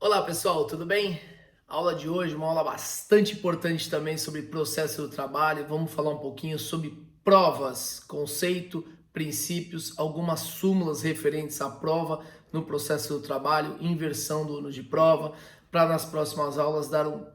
Olá pessoal, tudo bem? A aula de hoje, uma aula bastante importante também sobre processo do trabalho. Vamos falar um pouquinho sobre provas, conceito, princípios, algumas súmulas referentes à prova no processo do trabalho, inversão do ano de prova, para nas próximas aulas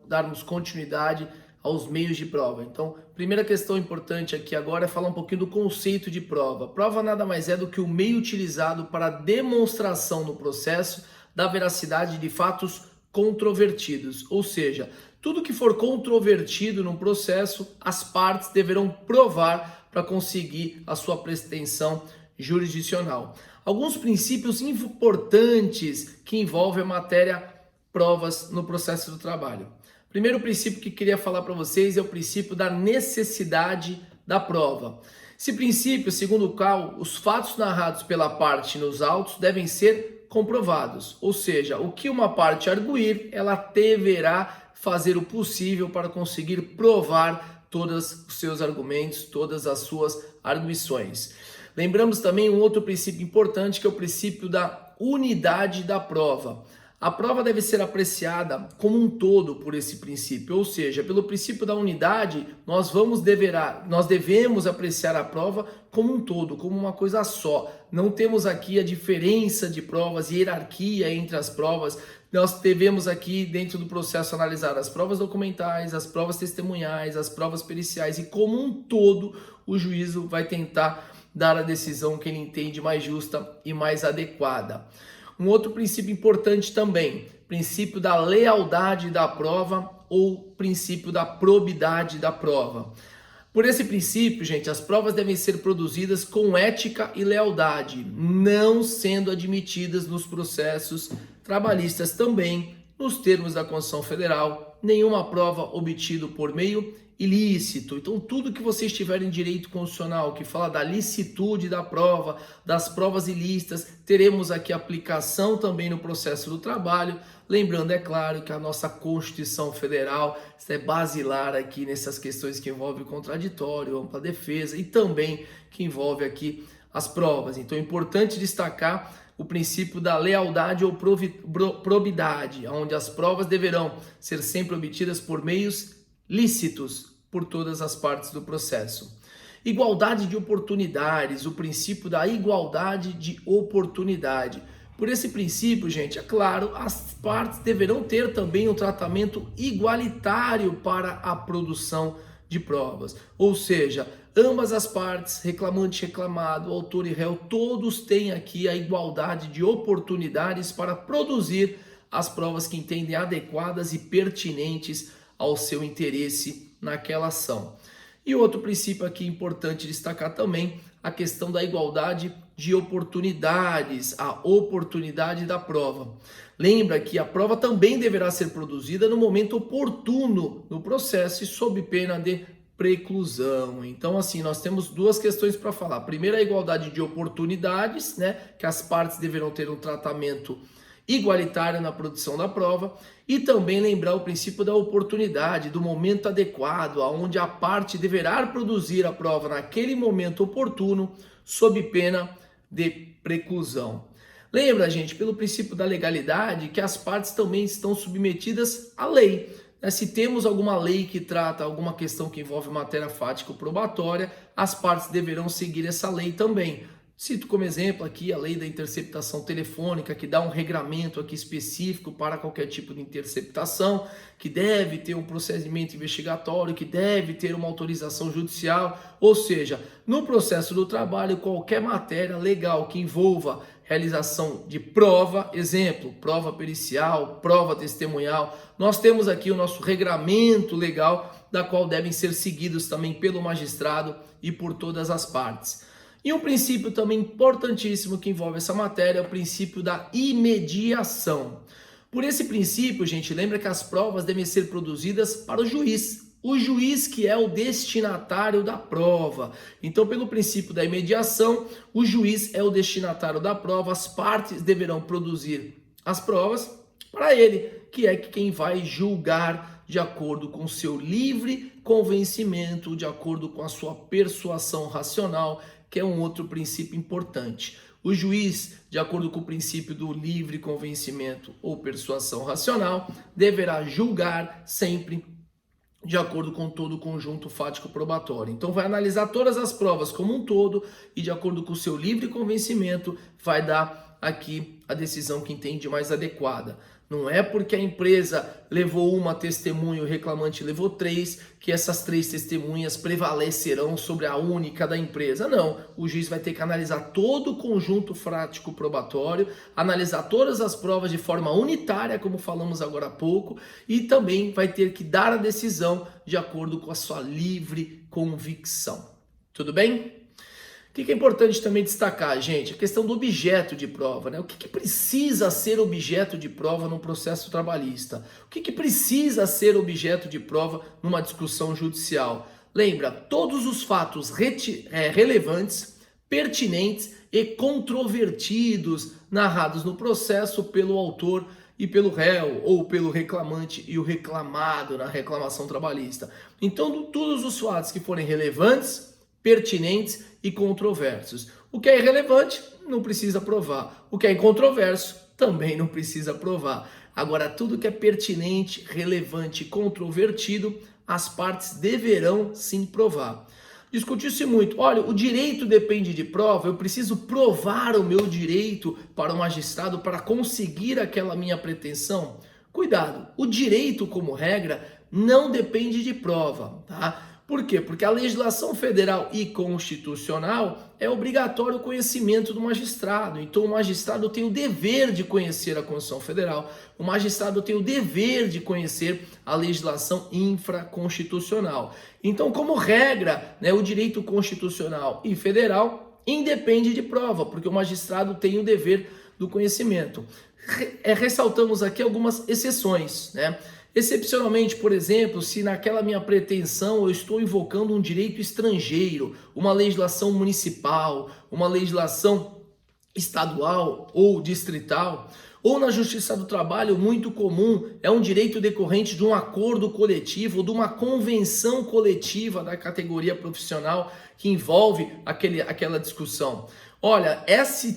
darmos continuidade aos meios de prova. Então, primeira questão importante aqui agora é falar um pouquinho do conceito de prova. Prova nada mais é do que o meio utilizado para demonstração no processo da veracidade de fatos controvertidos, ou seja, tudo que for controvertido no processo, as partes deverão provar para conseguir a sua pretensão jurisdicional. Alguns princípios importantes que envolvem a matéria provas no processo do trabalho. Primeiro princípio que queria falar para vocês é o princípio da necessidade da prova. Esse princípio, segundo o qual os fatos narrados pela parte nos autos devem ser comprovados, ou seja, o que uma parte arguir, ela deverá fazer o possível para conseguir provar todos os seus argumentos, todas as suas arguições. Lembramos também um outro princípio importante, que é o princípio da unidade da prova. A prova deve ser apreciada como um todo por esse princípio, ou seja, pelo princípio da unidade, nós devemos apreciar a prova como um todo, como uma coisa só. Não temos aqui a diferença de provas, hierarquia entre as provas. Nós devemos aqui, dentro do processo, analisar as provas documentais, as provas testemunhais, as provas periciais, e como um todo o juízo vai tentar dar a decisão que ele entende mais justa e mais adequada. Um outro princípio importante também, princípio da lealdade da prova ou princípio da probidade da prova. Por esse princípio, gente, as provas devem ser produzidas com ética e lealdade, não sendo admitidas nos processos trabalhistas também, nos termos da Constituição Federal, nenhuma prova obtida por meio ilícito. Então, tudo que vocês tiverem em direito constitucional, que fala da licitude da prova, das provas ilícitas, teremos aqui aplicação também no processo do trabalho. Lembrando, é claro, que a nossa Constituição Federal é basilar aqui nessas questões que envolvem contraditório, ampla defesa e também que envolve aqui as provas. Então, é importante destacar o princípio da lealdade ou probidade, onde as provas deverão ser sempre obtidas por meios lícitos por todas as partes do processo. Igualdade de oportunidades, o princípio da igualdade de oportunidade. Por esse princípio, gente, é claro, as partes deverão ter também um tratamento igualitário para a produção de provas. Ou seja, ambas as partes, reclamante e reclamado, autor e réu, todos têm aqui a igualdade de oportunidades para produzir as provas que entendem adequadas e pertinentes ao seu interesse naquela ação. E outro princípio aqui importante destacar também, a questão da igualdade de oportunidades, a oportunidade da prova. Lembra que a prova também deverá ser produzida no momento oportuno no processo e sob pena de preclusão. Então, assim, nós temos duas questões para falar. Primeiro, a igualdade de oportunidades, né, que as partes deverão ter um tratamento igualitário na produção da prova, e também lembrar o princípio da oportunidade, do momento adequado, aonde a parte deverá produzir a prova naquele momento oportuno, sob pena de preclusão. Lembra, gente, pelo princípio da legalidade, que as partes também estão submetidas à lei. Se temos alguma lei que trata alguma questão que envolve matéria fática ou probatória, as partes deverão seguir essa lei também. Cito como exemplo aqui a lei da interceptação telefônica, que dá um regramento aqui específico para qualquer tipo de interceptação, que deve ter um procedimento investigatório, que deve ter uma autorização judicial. Ou seja, no processo do trabalho, qualquer matéria legal que envolva realização de prova, exemplo, prova pericial, prova testemunhal, nós temos aqui o nosso regramento legal, da qual devem ser seguidos também pelo magistrado e por todas as partes. E um princípio também importantíssimo que envolve essa matéria é o princípio da imediação. Por esse princípio, gente, lembra que as provas devem ser produzidas para o juiz que é o destinatário da prova. Então, pelo princípio da imediação, o juiz é o destinatário da prova, as partes deverão produzir as provas para ele, que é quem vai julgar de acordo com seu livre convencimento, de acordo com a sua persuasão racional, que é um outro princípio importante. O juiz, de acordo com o princípio do livre convencimento ou persuasão racional, deverá julgar sempre de acordo com todo o conjunto fático probatório. Então vai analisar todas as provas como um todo e de acordo com o seu livre convencimento vai dar aqui a decisão que entende mais adequada. Não é porque a empresa levou uma testemunha e o reclamante levou 3, que essas 3 testemunhas prevalecerão sobre a única da empresa. Não, o juiz vai ter que analisar todo o conjunto fático probatório, analisar todas as provas de forma unitária, como falamos agora há pouco, e também vai ter que dar a decisão de acordo com a sua livre convicção. Tudo bem? O que é importante também destacar, gente? A questão do objeto de prova, né? O que precisa ser objeto de prova num processo trabalhista? O que precisa ser objeto de prova numa discussão judicial? Lembra, todos os fatos relevantes, pertinentes e controvertidos narrados no processo pelo autor e pelo réu, ou pelo reclamante e o reclamado na reclamação trabalhista. Então, todos os fatos que forem relevantes, pertinentes e controversos. O que é irrelevante não precisa provar. O que é incontroverso também não precisa provar. Agora, tudo que é pertinente, relevante e controvertido, as partes deverão sim provar. Discutiu-se muito, olha, o direito depende de prova, eu preciso provar o meu direito para o magistrado para conseguir aquela minha pretensão? Cuidado, o direito, como regra, não depende de prova, tá? Por quê? Porque a legislação federal e constitucional é obrigatório o conhecimento do magistrado. Então o magistrado tem o dever de conhecer a Constituição Federal, o magistrado tem o dever de conhecer a legislação infraconstitucional. Então, como regra, né, o direito constitucional e federal independe de prova, porque o magistrado tem o dever do conhecimento. Ressaltamos aqui algumas exceções, né? Excepcionalmente, por exemplo, se naquela minha pretensão eu estou invocando um direito estrangeiro, uma legislação municipal, uma legislação estadual ou distrital, ou na Justiça do Trabalho, muito comum, é um direito decorrente de um acordo coletivo ou de uma convenção coletiva da categoria profissional que envolve aquela discussão. Olha, esse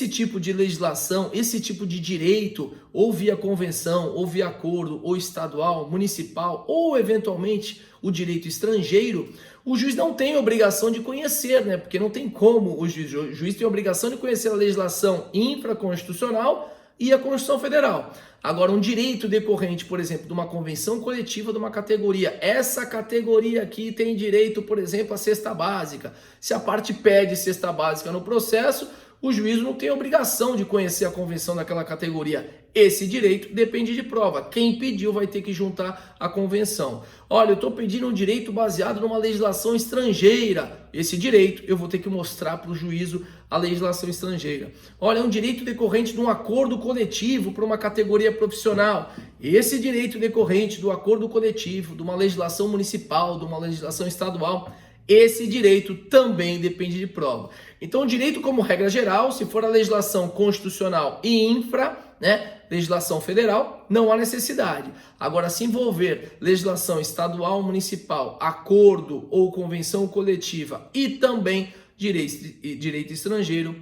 tipo de legislação, esse tipo de direito, ou via convenção, ou via acordo, ou estadual, municipal, ou eventualmente o direito estrangeiro, o juiz não tem obrigação de conhecer, né? Porque não tem como o juiz tem a obrigação de conhecer a legislação infraconstitucional e a Constituição Federal. Agora, um direito decorrente, por exemplo, de uma convenção coletiva de uma categoria. Essa categoria aqui tem direito, por exemplo, à cesta básica. Se a parte pede cesta básica no processo, o juiz não tem obrigação de conhecer a convenção daquela categoria. Esse direito depende de prova. Quem pediu vai ter que juntar a convenção. Olha, eu estou pedindo um direito baseado numa legislação estrangeira. Esse direito eu vou ter que mostrar para o juízo a legislação estrangeira. Olha, é um direito decorrente de um acordo coletivo para uma categoria profissional. Esse direito decorrente do acordo coletivo, de uma legislação municipal, de uma legislação estadual, esse direito também depende de prova. Então, o direito, como regra geral, se for a legislação constitucional e infra, né, legislação federal, não há necessidade. Agora, se envolver legislação estadual, municipal, acordo ou convenção coletiva e também direito estrangeiro,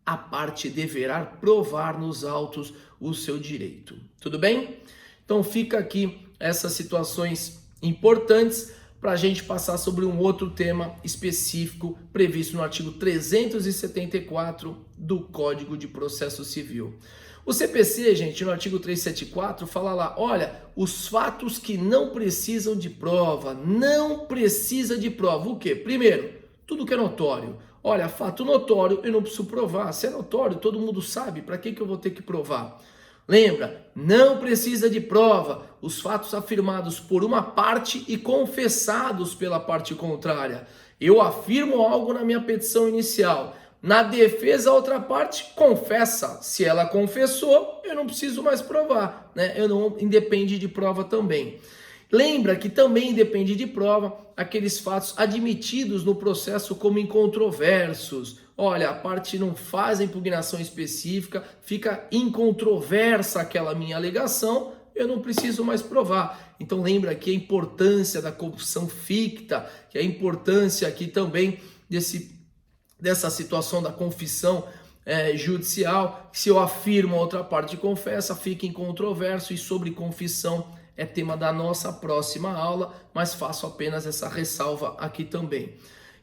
a parte deverá provar nos autos o seu direito. Tudo bem? Então, fica aqui essas situações importantes para a gente passar sobre um outro tema específico previsto no artigo 374 do Código de Processo Civil. O CPC, gente, no artigo 374, fala lá, olha, os fatos que não precisam de prova, não precisa de prova. O quê? Primeiro, tudo que é notório. Olha, fato notório, eu não preciso provar. Se é notório, todo mundo sabe, para que eu vou ter que provar? Lembra, não precisa de prova os fatos afirmados por uma parte e confessados pela parte contrária. Eu afirmo algo na minha petição inicial. Na defesa, a outra parte confessa. Se ela confessou, eu não preciso mais provar, né? Independe de prova também. Lembra que também depende de prova aqueles fatos admitidos no processo como incontroversos. Olha, a parte não faz a impugnação específica, fica incontroversa aquela minha alegação, eu não preciso mais provar. Então lembra aqui a importância da confissão ficta, que é a importância aqui também dessa situação da confissão judicial. Se eu afirmo, a outra parte confessa, fica incontroverso, e sobre confissão é tema da nossa próxima aula, mas faço apenas essa ressalva aqui também.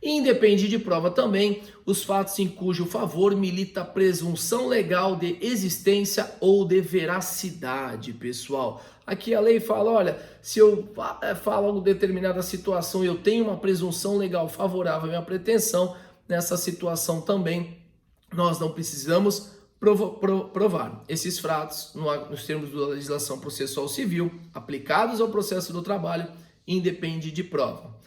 Independe de prova também os fatos em cujo favor milita a presunção legal de existência ou de veracidade, pessoal. Aqui a lei fala, olha, se eu falo uma determinada situação e eu tenho uma presunção legal favorável à minha pretensão, nessa situação também nós não precisamos provar. Esses fatos, nos termos da legislação processual civil, aplicados ao processo do trabalho, independe de prova.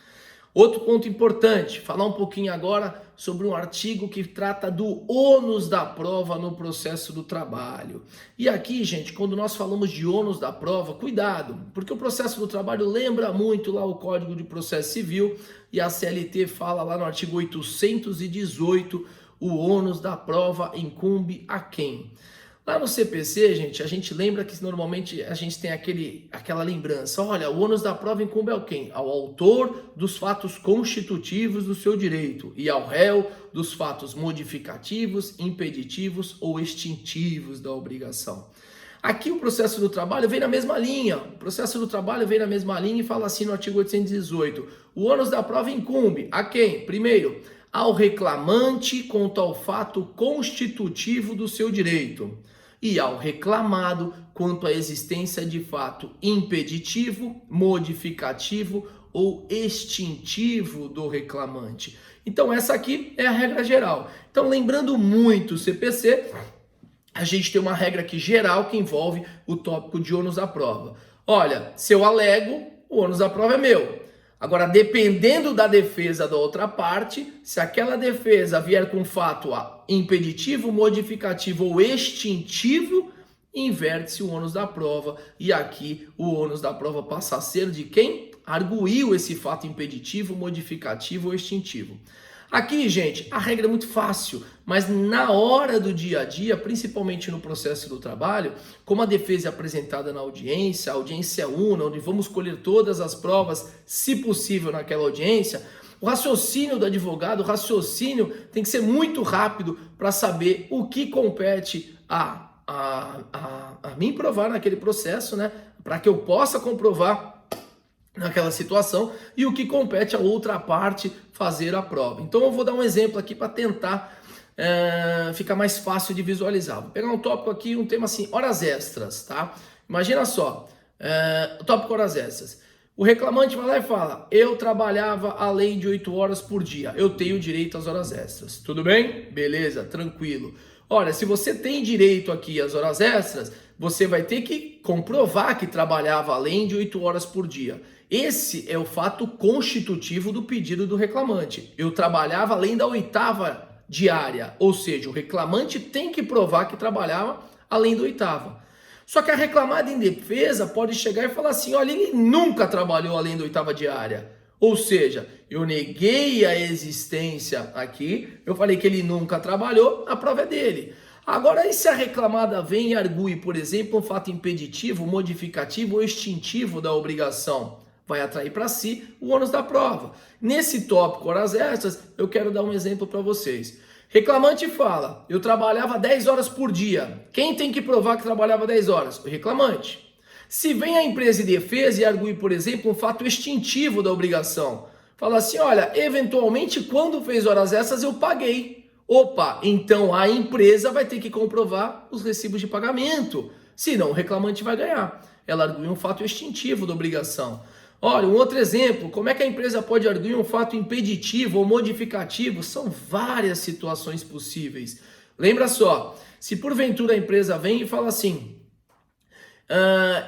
Outro ponto importante, falar um pouquinho agora sobre um artigo que trata do ônus da prova no processo do trabalho. E aqui, gente, quando nós falamos de ônus da prova, cuidado, porque o processo do trabalho lembra muito lá o Código de Processo Civil, e a CLT fala lá no artigo 818, o ônus da prova incumbe a quem? Lá no CPC, gente, a gente lembra que normalmente a gente tem aquela lembrança. Olha, o ônus da prova incumbe a quem? Ao autor dos fatos constitutivos do seu direito e ao réu dos fatos modificativos, impeditivos ou extintivos da obrigação. Aqui o processo do trabalho vem na mesma linha. O processo do trabalho vem na mesma linha e fala assim no artigo 818. O ônus da prova incumbe a quem? Primeiro, ao reclamante quanto ao fato constitutivo do seu direito e ao reclamado quanto à existência de fato impeditivo, modificativo ou extintivo do reclamante. Então essa aqui é a regra geral. Então lembrando muito o CPC, a gente tem uma regra aqui geral que envolve o tópico de ônus da prova. Olha, se eu alego, o ônus da prova é meu. Agora, dependendo da defesa da outra parte, se aquela defesa vier com fato impeditivo, modificativo ou extintivo, inverte-se o ônus da prova. E aqui o ônus da prova passa a ser de quem arguiu esse fato impeditivo, modificativo ou extintivo. Aqui, gente, a regra é muito fácil, mas na hora do dia a dia, principalmente no processo do trabalho, como a defesa é apresentada na audiência, a audiência é una, onde vamos colher todas as provas, se possível, naquela audiência, o raciocínio do advogado, o raciocínio tem que ser muito rápido para saber o que compete a mim provar naquele processo, né? Para que eu possa comprovar naquela situação e o que compete a outra parte fazer a prova. Então eu vou dar um exemplo aqui para tentar ficar mais fácil de visualizar. Vou pegar um tópico aqui, um tema assim, horas extras, tá? Imagina só, o tópico horas extras. O reclamante vai lá e fala, eu trabalhava além de 8 horas por dia, eu tenho direito às horas extras. Tudo bem? Beleza, tranquilo. Olha, se você tem direito aqui às horas extras, você vai ter que comprovar que trabalhava além de 8 horas por dia. Esse é o fato constitutivo do pedido do reclamante. Eu trabalhava além da 8ª diária, ou seja, o reclamante tem que provar que trabalhava além da 8ª. Só que a reclamada em defesa pode chegar e falar assim, olha, ele nunca trabalhou além da 8ª diária. Ou seja, eu neguei a existência aqui, eu falei que ele nunca trabalhou, a prova é dele. Agora, e se a reclamada vem e argue, por exemplo, um fato impeditivo, modificativo ou extintivo da obrigação? Vai atrair para si o ônus da prova. Nesse tópico horas extras, eu quero dar um exemplo para vocês. Reclamante fala, eu trabalhava 10 horas por dia. Quem tem que provar que trabalhava 10 horas? O reclamante. Se vem a empresa de defesa e argue, por exemplo, um fato extintivo da obrigação, fala assim, olha, eventualmente quando fez horas extras eu paguei. Opa, então a empresa vai ter que comprovar os recibos de pagamento, senão o reclamante vai ganhar. Ela argue um fato extintivo da obrigação. Olha, um outro exemplo, como é que a empresa pode arguir um fato impeditivo ou modificativo? São várias situações possíveis. Lembra só, se porventura a empresa vem e fala assim,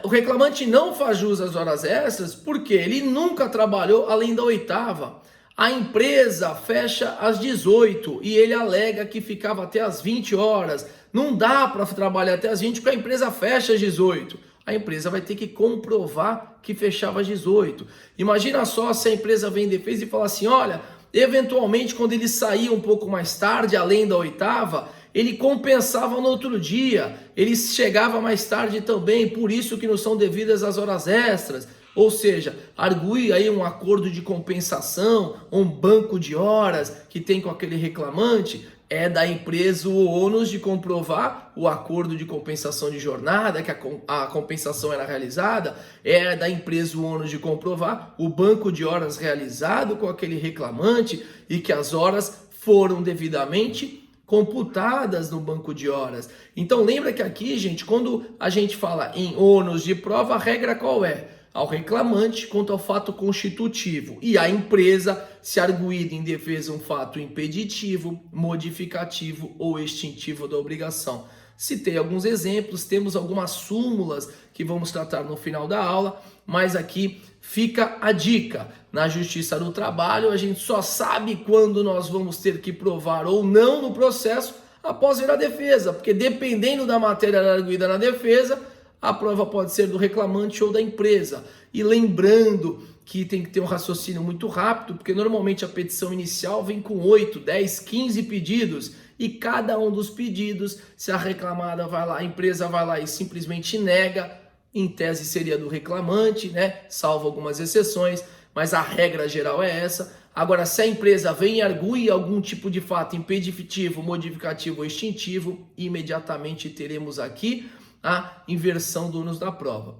o reclamante não faz jus às horas extras porque ele nunca trabalhou além da 8ª. A empresa fecha às 18 e ele alega que ficava até às 20 horas. Não dá para trabalhar até às 20 porque a empresa fecha às 18. A empresa vai ter que comprovar que fechava às 18. Imagina só se a empresa vem em defesa e fala assim, olha, eventualmente quando ele saía um pouco mais tarde, além da 8ª, ele compensava no outro dia, ele chegava mais tarde também, por isso que não são devidas as horas extras. Ou seja, argue aí um acordo de compensação, um banco de horas que tem com aquele reclamante. É da empresa o ônus de comprovar o acordo de compensação de jornada, que a compensação era realizada. É da empresa o ônus de comprovar o banco de horas realizado com aquele reclamante e que as horas foram devidamente computadas no banco de horas. Então lembra que aqui, gente, quando a gente fala em ônus de prova, a regra qual é? Ao reclamante quanto ao fato constitutivo e à empresa se arguído em defesa um fato impeditivo, modificativo ou extintivo da obrigação. Citei alguns exemplos, temos algumas súmulas que vamos tratar no final da aula, mas aqui fica a dica. Na Justiça do Trabalho, a gente só sabe quando nós vamos ter que provar ou não no processo após vir a defesa, porque dependendo da matéria arguída na defesa, a prova pode ser do reclamante ou da empresa. E lembrando que tem que ter um raciocínio muito rápido, porque normalmente a petição inicial vem com 8, 10, 15 pedidos. E cada um dos pedidos, se a reclamada vai lá, a empresa vai lá e simplesmente nega, em tese seria do reclamante, né? Salvo algumas exceções, mas a regra geral é essa. Agora, se a empresa vem e argui algum tipo de fato impeditivo, modificativo ou extintivo, imediatamente teremos aqui a inversão do ônus da prova.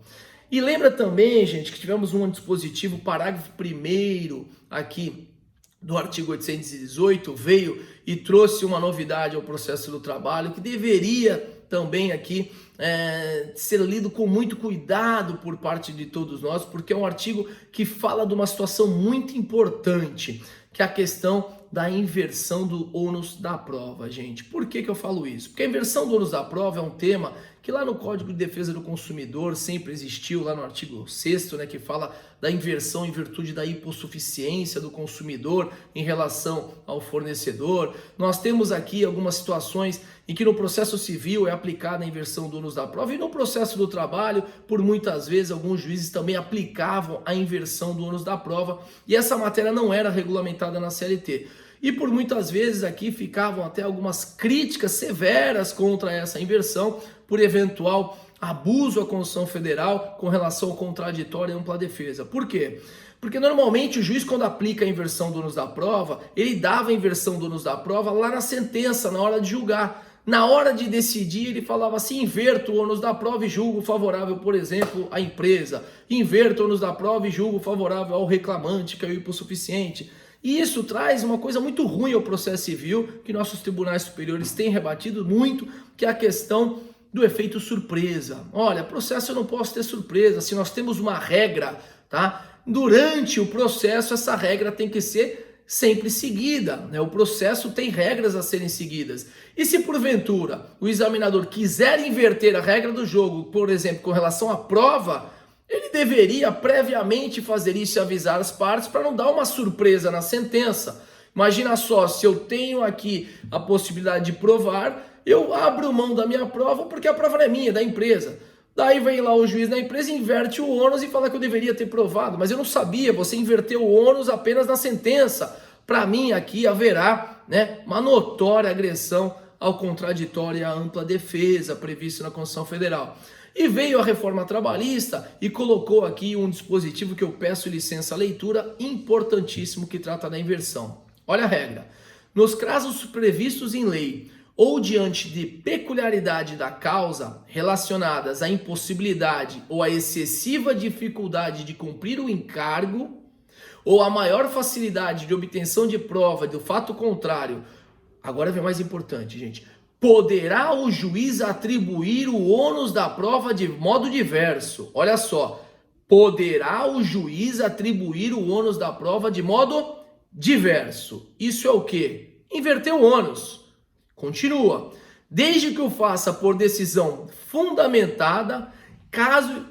E lembra também, gente, que tivemos um dispositivo, parágrafo 1º aqui do artigo 818, veio e trouxe uma novidade ao processo do trabalho, que deveria também aqui ser lido com muito cuidado por parte de todos nós, porque é um artigo que fala de uma situação muito importante, que é a questão da inversão do ônus da prova, gente. Por que eu falo isso? Porque a inversão do ônus da prova é um tema que lá no Código de Defesa do Consumidor sempre existiu, lá no artigo 6º, né, que fala da inversão em virtude da hipossuficiência do consumidor em relação ao fornecedor. Nós temos aqui algumas situações em que no processo civil é aplicada a inversão do ônus da prova e no processo do trabalho, por muitas vezes, alguns juízes também aplicavam a inversão do ônus da prova e essa matéria não era regulamentada na CLT. E por muitas vezes aqui ficavam até algumas críticas severas contra essa inversão por eventual abuso à Constituição Federal com relação ao contraditório e ampla defesa. Por quê? Porque normalmente o juiz, quando aplica a inversão do ônus da prova, ele dava a inversão do ônus da prova lá na sentença, na hora de julgar. Na hora de decidir, ele falava assim: inverto o ônus da prova e julgo favorável, por exemplo, à empresa. Inverto o ônus da prova e julgo favorável ao reclamante, que é o hipossuficiente. E isso traz uma coisa muito ruim ao processo civil, que nossos tribunais superiores têm rebatido muito, que é a questão do efeito surpresa. Olha, processo eu não posso ter surpresa, se nós temos uma regra, tá? Durante o processo, essa regra tem que ser sempre seguida, né? O processo tem regras a serem seguidas. E se porventura o examinador quiser inverter a regra do jogo, por exemplo, com relação à prova, ele deveria previamente fazer isso e avisar as partes para não dar uma surpresa na sentença. Imagina só, se eu tenho aqui a possibilidade de provar, eu abro mão da minha prova porque a prova não é minha, é da empresa. Daí vem lá o juiz da empresa, inverte o ônus e fala que eu deveria ter provado. Mas eu não sabia, você inverteu o ônus apenas na sentença. Para mim aqui haverá, né, uma notória agressão ao contraditório e à ampla defesa previsto na Constituição Federal. E veio a reforma trabalhista e colocou aqui um dispositivo que eu peço licença à leitura, importantíssimo, que trata da inversão. Olha a regra. Nos casos previstos em lei ou diante de peculiaridade da causa relacionadas à impossibilidade ou à excessiva dificuldade de cumprir o encargo ou a maior facilidade de obtenção de prova do fato contrário, agora vem o mais importante, gente, poderá o juiz atribuir o ônus da prova de modo diverso. Olha só, poderá o juiz atribuir o ônus da prova de modo diverso. Isso é o quê? Inverter o ônus. Continua. Desde que o faça por decisão fundamentada, caso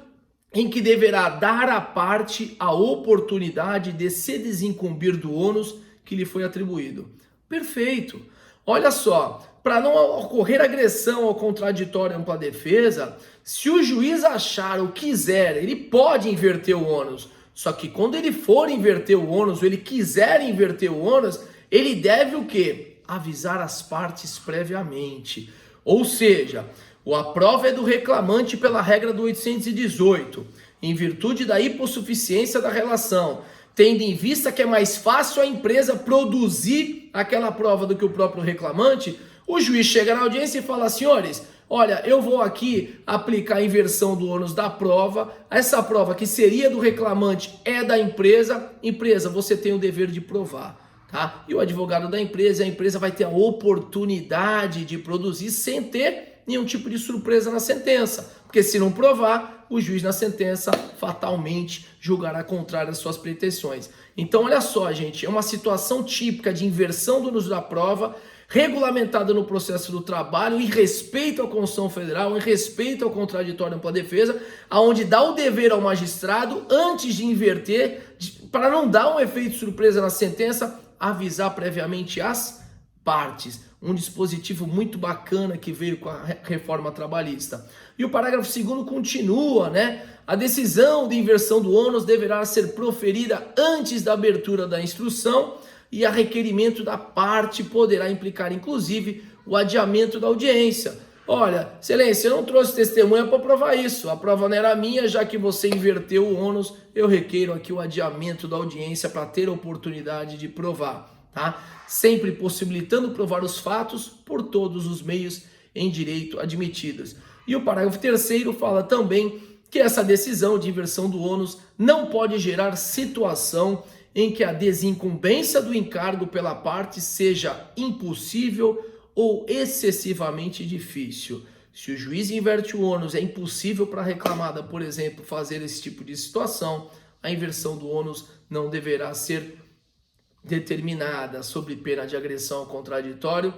em que deverá dar à parte a oportunidade de se desincumbir do ônus que lhe foi atribuído. Perfeito. Olha só, para não ocorrer agressão ao contraditório e ampla defesa, se o juiz achar ou quiser, ele pode inverter o ônus. Só que quando ele for inverter o ônus, ou ele quiser inverter o ônus, ele deve o quê? Avisar as partes previamente. Ou seja, a prova é do reclamante pela regra do 818, em virtude da hipossuficiência da relação, tendo em vista que é mais fácil a empresa produzir aquela prova do que o próprio reclamante, o juiz chega na audiência e fala: senhores, olha, eu vou aqui aplicar a inversão do ônus da prova. Essa prova que seria do reclamante é da empresa. Empresa, você tem o dever de provar, tá? E o advogado da empresa, a empresa vai ter a oportunidade de produzir sem ter nenhum tipo de surpresa na sentença. Porque se não provar, o juiz na sentença fatalmente julgará contrário às suas pretensões. Então, olha só, gente, é uma situação típica de inversão do ônus da prova, regulamentada no processo do trabalho, em respeito à Constituição Federal, em respeito ao contraditório ampla defesa, aonde dá o dever ao magistrado, antes de inverter, para não dar um efeito surpresa na sentença, avisar previamente as partes. Um dispositivo muito bacana que veio com a reforma trabalhista. E o parágrafo 2º continua, né? A decisão de inversão do ônus deverá ser proferida antes da abertura da instrução, e a requerimento da parte poderá implicar, inclusive, o adiamento da audiência. Olha, excelência, eu não trouxe testemunha para provar isso. A prova não era minha, já que você inverteu o ônus, eu requeiro aqui o adiamento da audiência para ter a oportunidade de provar, tá? Sempre possibilitando provar os fatos por todos os meios em direito admitidos. E o parágrafo 3º fala também que essa decisão de inversão do ônus não pode gerar situação em que a desincumbência do encargo pela parte seja impossível ou excessivamente difícil. Se o juiz inverte o ônus, é impossível para a reclamada, por exemplo, fazer esse tipo de situação, a inversão do ônus não deverá ser determinada sob pena de agressão ao contraditório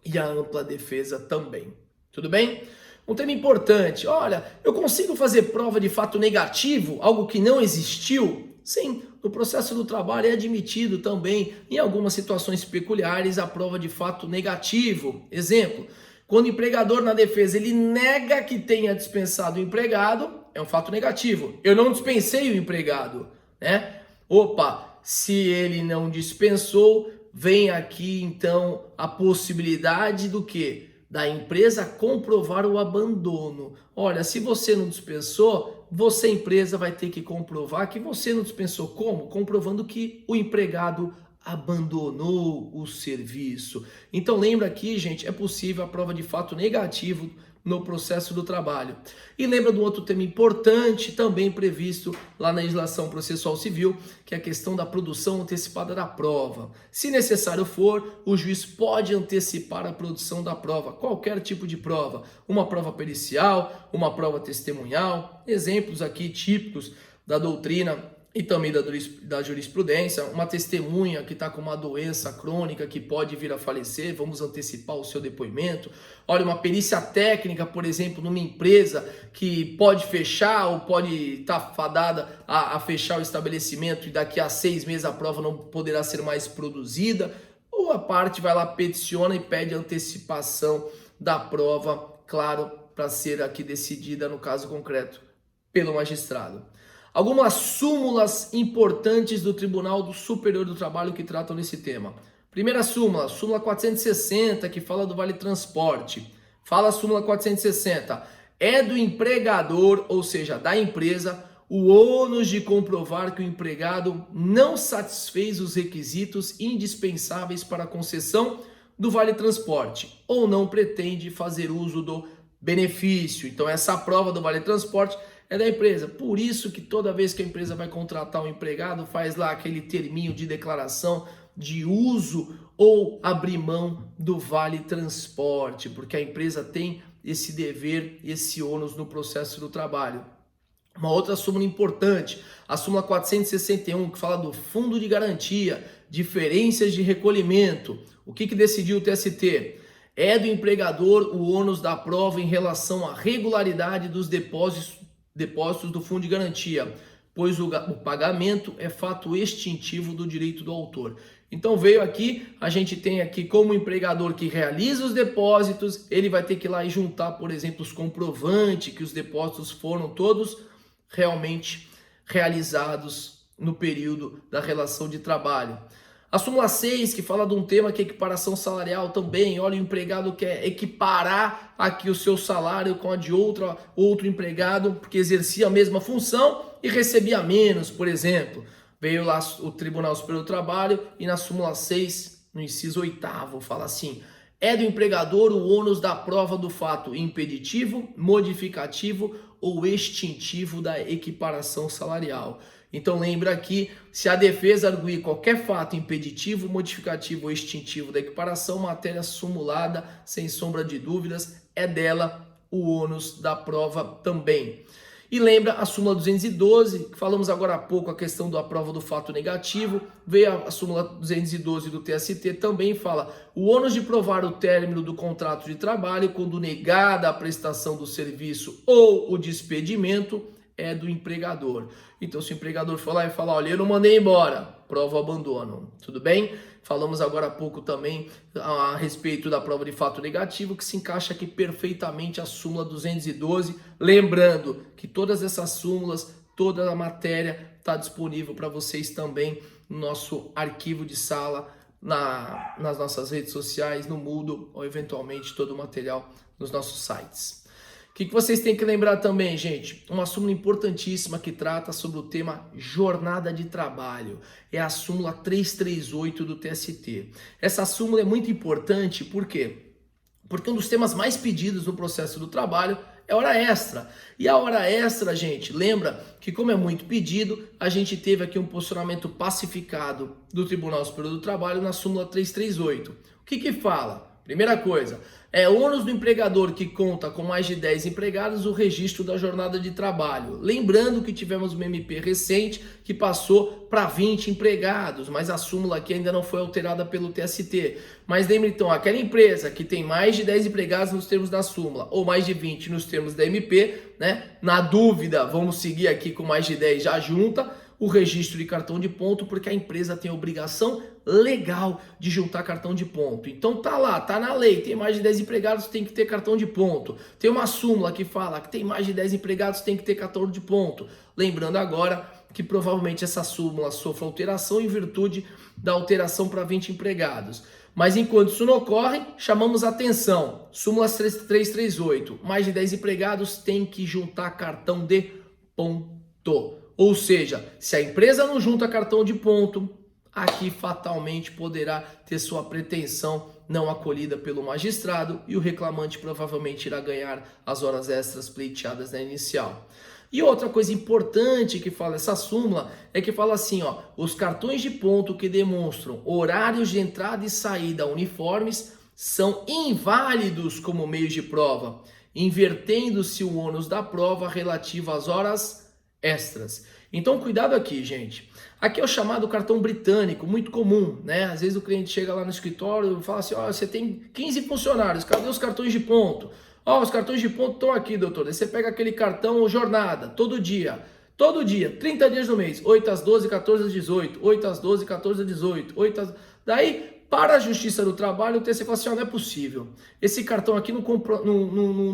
e a ampla defesa também. Tudo bem? Um tema importante, olha, eu consigo fazer prova de fato negativo, algo que não existiu? Sim, no processo do trabalho é admitido também, em algumas situações peculiares, a prova de fato negativo. Exemplo, quando o empregador na defesa ele nega que tenha dispensado o empregado, é um fato negativo. Eu não dispensei o empregado, né? Opa, se ele não dispensou, vem aqui então a possibilidade do quê? Da empresa comprovar o abandono. Olha, se você não dispensou, você, empresa, vai ter que comprovar que você não dispensou. Como? Comprovando que o empregado abandonou o serviço. Então lembra aqui, gente, é possível a prova de fato negativo no processo do trabalho. E lembra de um outro tema importante, também previsto lá na legislação processual civil, que é a questão da produção antecipada da prova. Se necessário for, o juiz pode antecipar a produção da prova, qualquer tipo de prova, uma prova pericial, uma prova testemunhal, exemplos aqui típicos da doutrina e também da jurisprudência, uma testemunha que está com uma doença crônica que pode vir a falecer, vamos antecipar o seu depoimento. Olha, uma perícia técnica, por exemplo, numa empresa que pode fechar ou pode estar fadada a fechar o estabelecimento e daqui a 6 meses a prova não poderá ser mais produzida, ou a parte vai lá, peticiona e pede antecipação da prova, claro, para ser aqui decidida no caso concreto pelo magistrado. Algumas súmulas importantes do Tribunal Superior do Trabalho que tratam desse tema. Primeira súmula, súmula 460, que fala do Vale Transporte. Fala a súmula 460. É do empregador, ou seja, da empresa, o ônus de comprovar que o empregado não satisfez os requisitos indispensáveis para a concessão do Vale Transporte ou não pretende fazer uso do benefício. Então, essa prova do Vale Transporte é da empresa. Por isso que toda vez que a empresa vai contratar um empregado, faz lá aquele terminho de declaração de uso ou abrir mão do Vale Transporte, porque a empresa tem esse dever, esse ônus no processo do trabalho. Uma outra súmula importante, a súmula 461, que fala do fundo de garantia, diferenças de recolhimento. O que decidiu o TST? É do empregador o ônus da prova em relação à regularidade dos depósitos do fundo de garantia, pois o pagamento é fato extintivo do direito do autor. Então veio aqui, a gente tem aqui como empregador que realiza os depósitos, ele vai ter que ir lá e juntar, por exemplo, os comprovantes que os depósitos foram todos realmente realizados no período da relação de trabalho. A súmula 6, que fala de um tema que é equiparação salarial também. Olha, o empregado quer equiparar aqui o seu salário com a de outro empregado, porque exercia a mesma função e recebia menos, por exemplo. Veio lá o Tribunal Superior do Trabalho e na súmula 6 no inciso 8º, fala assim: é do empregador o ônus da prova do fato impeditivo, modificativo ou extintivo da equiparação salarial. Então lembra aqui, se a defesa arguir qualquer fato impeditivo, modificativo ou extintivo da equiparação, matéria sumulada, sem sombra de dúvidas, é dela o ônus da prova também. E lembra a súmula 212, que falamos agora há pouco a questão da prova do fato negativo, veio a súmula 212 do TST, também fala: o ônus de provar o término do contrato de trabalho quando negada a prestação do serviço ou o despedimento é do empregador. Então, se o empregador for lá e falar: olha, eu não mandei embora, prova o abandono, tudo bem? Falamos agora há pouco também a respeito da prova de fato negativo, que se encaixa aqui perfeitamente a súmula 212. Lembrando que todas essas súmulas, toda a matéria está disponível para vocês também no nosso arquivo de sala, nas nossas redes sociais, no Moodle ou eventualmente todo o material nos nossos sites. O que vocês têm que lembrar também, gente? Uma súmula importantíssima que trata sobre o tema jornada de trabalho. É a súmula 338 do TST. Essa súmula é muito importante, por quê? Porque um dos temas mais pedidos no processo do trabalho é hora extra. E a hora extra, gente, lembra que como é muito pedido, a gente teve aqui um posicionamento pacificado do Tribunal Superior do Trabalho na súmula 338. O que fala? Primeira coisa, é ônus do empregador que conta com mais de 10 empregados o registro da jornada de trabalho. Lembrando que tivemos uma MP recente que passou para 20 empregados, mas a súmula aqui ainda não foi alterada pelo TST. Mas lembre então, aquela empresa que tem mais de 10 empregados nos termos da súmula ou mais de 20 nos termos da MP, né? Na dúvida, vamos seguir aqui com mais de 10 já junta o registro de cartão de ponto, porque a empresa tem a obrigação legal de juntar cartão de ponto. Então tá lá, tá na lei, tem mais de 10 empregados, tem que ter cartão de ponto. Tem uma súmula que fala que tem mais de 10 empregados, tem que ter cartão de ponto. Lembrando agora que provavelmente essa súmula sofre alteração em virtude da alteração para 20 empregados. Mas enquanto isso não ocorre, chamamos atenção. Súmula 338, mais de 10 empregados tem que juntar cartão de ponto. Ou seja, se a empresa não junta cartão de ponto, aqui fatalmente poderá ter sua pretensão não acolhida pelo magistrado e o reclamante provavelmente irá ganhar as horas extras pleiteadas na inicial. E outra coisa importante que fala essa súmula é que fala assim, ó, os cartões de ponto que demonstram horários de entrada e saída uniformes são inválidos como meios de prova, invertendo-se o ônus da prova relativo às horas extras. Então cuidado aqui, gente. Aqui é o chamado cartão britânico, muito comum, né? Às vezes o cliente chega lá no escritório e fala assim: ó, você tem 15 funcionários, cadê os cartões de ponto? Ó, os cartões de ponto estão aqui, doutor. Aí você pega aquele cartão jornada, todo dia, 30 dias no mês, 8 às 12, 14 às 18, 8 às 12, 14 às 18, 8 às... Daí, para a Justiça do Trabalho, o TCE fala assim: ó, não é possível. Esse cartão aqui não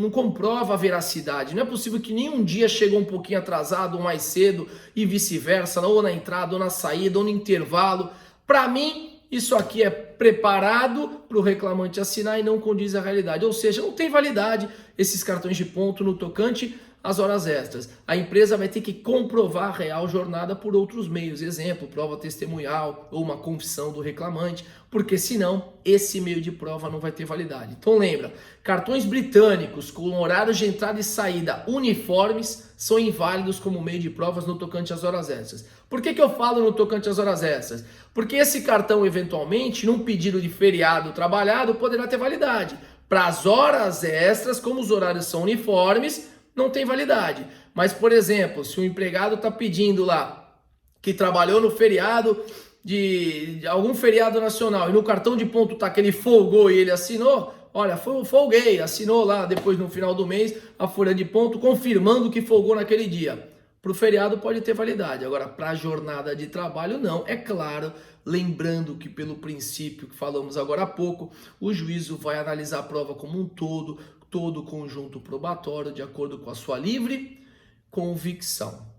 comprova a veracidade. Não é possível que nenhum dia chegou um pouquinho atrasado ou mais cedo e vice-versa, ou na entrada, ou na saída, ou no intervalo. Para mim, isso aqui é preparado para o reclamante assinar e não condiz à realidade. Ou seja, não tem validade esses cartões de ponto no tocante às horas extras. A empresa vai ter que comprovar a real jornada por outros meios, exemplo, prova testemunhal ou uma confissão do reclamante, porque senão esse meio de prova não vai ter validade. Então lembra, cartões britânicos com horários de entrada e saída uniformes são inválidos como meio de provas no tocante às horas extras. Por que eu falo no tocante às horas extras? Porque esse cartão, eventualmente, num pedido de feriado trabalhado, poderá ter validade. Para as horas extras, como os horários são uniformes, não tem validade. Mas, por exemplo, se o empregado está pedindo lá que trabalhou no feriado de algum feriado nacional e no cartão de ponto tá que ele folgou e ele assinou, olha, folguei, assinou lá depois no final do mês a folha de ponto confirmando que folgou naquele dia. Para o feriado pode ter validade, agora para a jornada de trabalho não, é claro, lembrando que pelo princípio que falamos agora há pouco, o juízo vai analisar a prova como um todo o conjunto probatório de acordo com a sua livre convicção.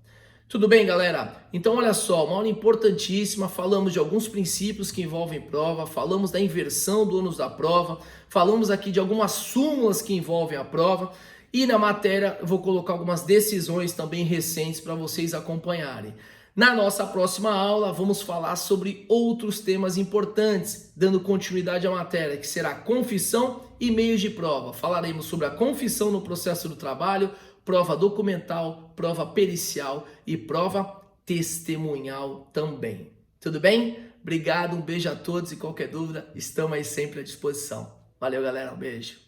Tudo bem, galera? Então, olha só, uma aula importantíssima, falamos de alguns princípios que envolvem prova, falamos da inversão do ônus da prova, falamos aqui de algumas súmulas que envolvem a prova e na matéria eu vou colocar algumas decisões também recentes para vocês acompanharem. Na nossa próxima aula, vamos falar sobre outros temas importantes, dando continuidade à matéria, que será confissão e meios de prova. Falaremos sobre a confissão no processo do trabalho, prova documental, prova pericial e prova testemunhal também. Tudo bem? Obrigado, um beijo a todos e qualquer dúvida, estamos aí sempre à disposição. Valeu, galera, um beijo.